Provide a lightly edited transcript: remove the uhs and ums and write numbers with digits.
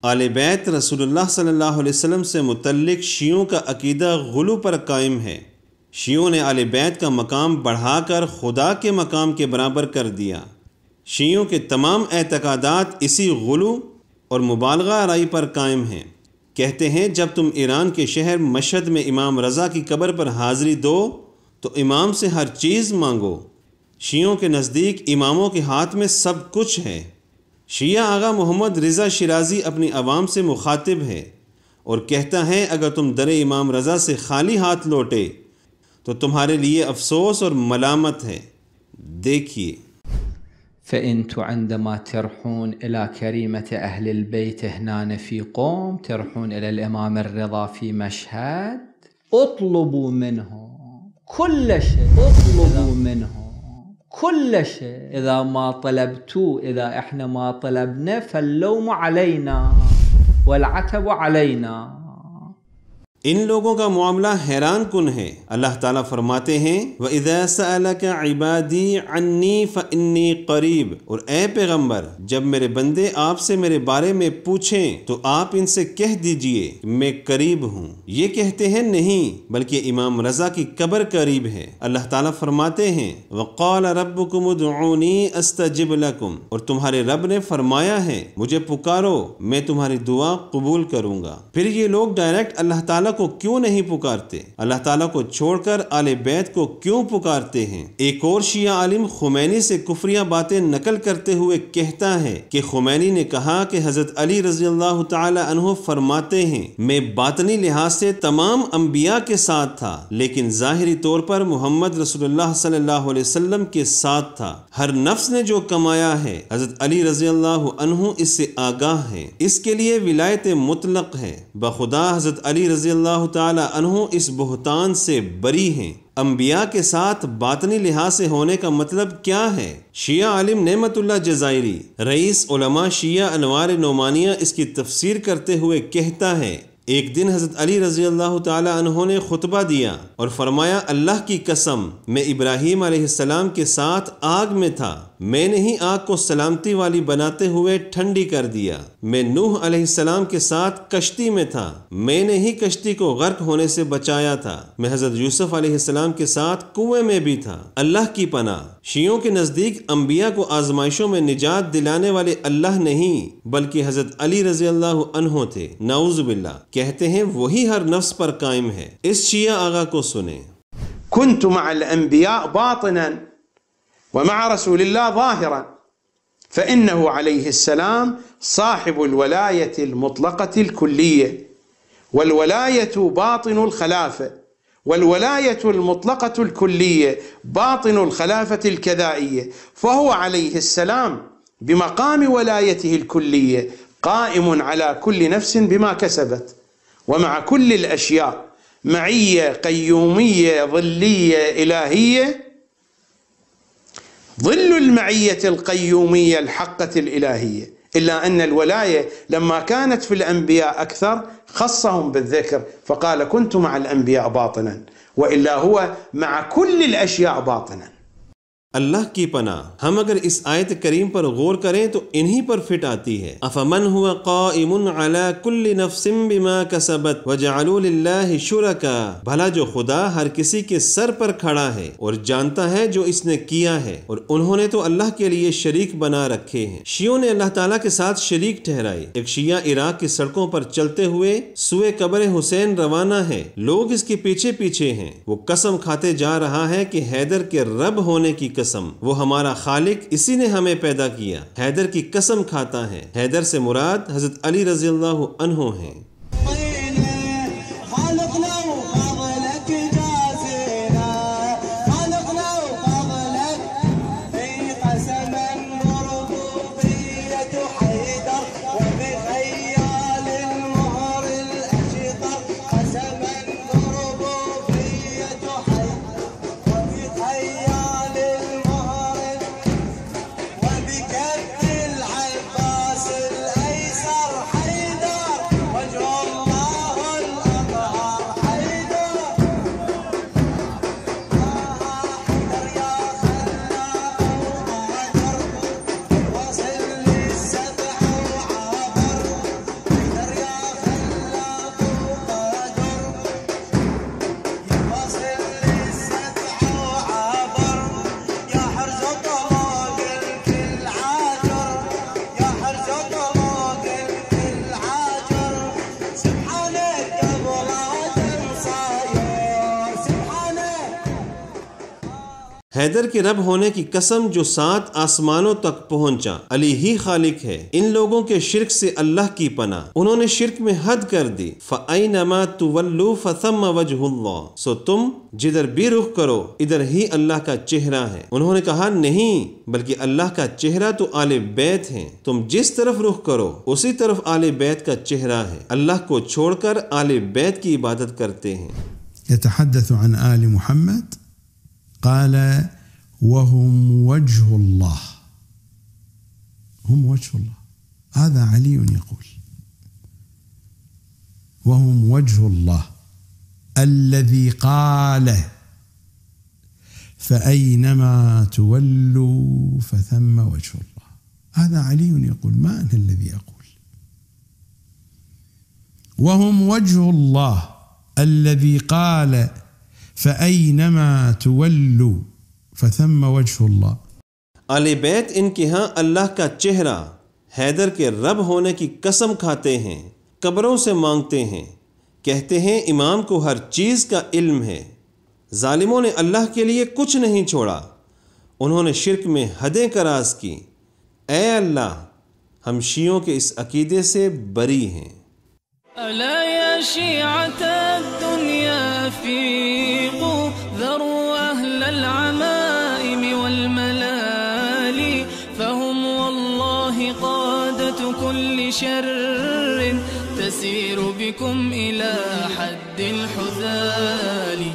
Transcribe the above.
आले बैत रसूलुल्लाह सल्लल्लाहु अलैहि वसल्लम से मुतल्लिक शियों का अकीदा गुलू पर कायम है। शियों ने आले बैत का मकाम बढ़ाकर खुदा के मकाम के बराबर कर दिया। शियों के तमाम एतकादात इसी गुलू और मुबालगा आराई पर कायम हैं। कहते हैं जब तुम ईरान के शहर मशहद में इमाम रज़ा की कब्र पर हाज़िरी दो तो इमाम से हर चीज़ मांगो। शियों के नज़दीक इमामों के हाथ में सब कुछ है। शिया आगा मोहम्मद रिज़ा शिराज़ी अपनी आवाम से मुखातिब है और कहता है अगर तुम दर इमाम रज़ा से खाली हाथ लौटे तो तुम्हारे लिए अफसोस और मलामत है। देखिए فأنتم عندما ترحون إلى كريمة أهل البيت هنا في قوم، ترحون إلى الإمام الرضا في مشهد، اطلبوا منهم كل شيء، اطلبوا منهم كل شيء. إذا ما طلبتوا، إذا إحنا ما طلبنا فاللوم علينا والعتب علينا. इन लोगों का मामला हैरान कुन है। अल्लाह ताला फरमाते हैं व इज़ा सअलका इबादी अन्नी फ़इन्नी क़रीब, और ए पैगम्बर जब मेरे बंदे आपसे मेरे बारे में पूछें तो आप इनसे कह दीजिए मैं करीब हूँ। ये कहते हैं नहीं बल्कि इमाम रज़ा की कब्र करीब है। अल्लाह ताला फरमाते हैं वक़ाल रब्बुकुम उदऊनी अस्तजिब लकुम, और तुम्हारे रब ने फरमाया है मुझे पुकारो मैं तुम्हारी दुआ कबूल करूँगा। फिर ये लोग डायरेक्ट अल्लाह ताला को क्यों नहीं पुकारते? अल्लाह ताला को छोड़कर आले बैत को क्यों पुकारते हैं? एक और शिया आलिम खुमैनी से कुफरिया बातें नकल करते हुए कहता है कि खुमैनी ने कहा कि हजरत अली रज़ी अल्लाह ताला अन्हु फरमाते हैं मैं बातनी लिहाज से तमाम अंबिया के साथ था लेकिन ज़ाहिरी तौर पर मोहम्मद रसूलुल्लाह सल्लल्लाहु अलैहि वसल्लम के साथ था। हर नफ्स ने जो कमाया है हजरत अली रज़ी अल्लाह अन्हु इससे आगाह है। इसके लिए विलायत मुतलक है। बखुदा हजरत अली रज़ी अल्लाह ताला अन्हु इस बुहतान से बरी हैं। अंबिया के साथ बातनी लिहाज से होने का मतलब क्या है? शिया आलिम नेमतुल्लाह जज़ायरी रईस उलमा शिया अनवार नोमानिया इसकी तफसीर करते हुए कहता है एक दिन हज़रत अली रज़ी अल्लाह ताला अन्हु ने खुतबा दिया और फरमाया अल्लाह की कसम मैं इब्राहीम अलैहिस्सलाम के साथ आग में था, मैंने ही आग को सलामती वाली बनाते हुए ठंडी कर दिया। मैं नूह अलैहिस्सलाम के साथ कश्ती में था, मैंने ही कश्ती को गर्क होने से बचाया था। मैं हज़रत यूसुफ अलैहिस्सलाम के साथ कुएं में भी था। अल्लाह की पनाह। शियों के नज़दीक अंबिया को आजमाइशों में निजात दिलाने वाले अल्लाह नहीं बल्कि हज़रत अली रज़ी अल्लाह अन्हु थे। नाऊज़ु बिल्लाह। कहते हैं वही हर नफ्स पर कायम है। इस शिया आगा को सुने। कुन्तु मअल अंबिया बातिनन व मअ रसूलिल्लाह ज़ाहिरन फ़इन्नहु अलैहिस्सलाम साहिबुल वलायतिल मुतलक़तिल कुल्लिय्या वल वलायतु बातिनुल खलाफ़ा वल वलायतुल मुतलक़तुल कुल्लिय्या बातिनुल खलाफ़तिल कदाइय्या फ़हुव अलैहिस्सलाम बिमक़ामि वलायतिहिल कुल्लिय्या क़ाइमुन अला कुल्लि नफ्सिन बिमा कसबत व मअ कुल्लिल अशिया मइय्या क़य्यूमिय्या ज़िल्लिय्या इलाहिय्या ظل المعية القيومية الحقة الإلهية، إلا أن الولاية لما كانت في الأنبياء أكثر خصهم بالذكر فقال كنت مع الأنبياء باطنا، وإلا هو مع كل الأشياء باطنا। अल्लाह की पनाह। हम अगर इस आयत करीम पर गौर करें तो इन्हीं पर फिट आती है। अफमन हुवा क़ाइमुन अला कुल्ली नफ्सिन बिमा कसबत व जअलू लिल्लाहि शुरका, भला जो खुदा हर किसी के सर पर खड़ा है और जानता है जो इसने किया है और उन्होंने तो अल्लाह के लिए शरीक बना रखे हैं। शियों ने अल्लाह ताला के साथ शरीक ठहराए। एक शिया इराक की सड़कों पर चलते हुए सुए कब्र हुसैन रवाना है। लोग इसके पीछे पीछे हैं। वो कसम खाते जा रहा है कि हैदर के रब होने की कसम, वो हमारा खालिक, इसी ने हमें पैदा किया। हैदर की कसम खाता है। हैदर से मुराद हजरत अली रज़ी अल्लाह अन्हु हैं। وجه हैदर के रब होने की कसम जो 7 आसमानों तक पहुंचा, अली ही खालिक है। इन लोगों के शिर्क से अल्लाह की पनाह, उन्होंने शिर्क में हद कर दी। फ़अयनमा तुवल्लू फथम्मा वजहुल्लाह, सो तुम जिधर भी रुख करो इधर ही अल्लाह का चेहरा है। उन्होंने कहा नहीं, बल्कि अल्लाह का चेहरा तो आले बैत है, तुम जिस तरफ रुख करो उसी तरफ आले बैत का चेहरा है। अल्लाह को छोड़कर आले बैत की इबादत करते हैं। यतहद्दसु अन आलि मुहम्मद क़ाल वहुम वजहुल्लाह, हम वजहुल्लाह, हाज़ा अली यक़ूल वहुम वजहुल्लाह अल्लज़ी क़ाल फ़अयनमा तुवल्लू फ़थम्मा वजहुल्लाह, हाज़ा अली यक़ूल मा अना अल्लज़ी अक़ूल। वहुम वजहुल्लाह अल्लज़ी क़ाल फ़अयनमा तुवल्लू फ़थम्मा वजहुल्लाह। आले बैत इनके यहाँ अल्लाह का चेहरा, हैदर के रब होने की कसम खाते हैं, कब्रों से मांगते हैं, कहते हैं इमाम को हर चीज़ का इल्म है। जालिमों ने अल्लाह के लिए कुछ नहीं छोड़ा, उन्होंने शिर्क में हदें करास की। ऐ अल्लाह, हम शियों के इस अकीदे से बरी हैं। अला या शिअत दुनिया फीक़ू ज़रू अहलल अमाइम वल मलाली फ़हुम वल्लाहि क़ादतु कुल्लि शर्रिन तसीरु बिकुम इला हद्दिल हुज़ाली।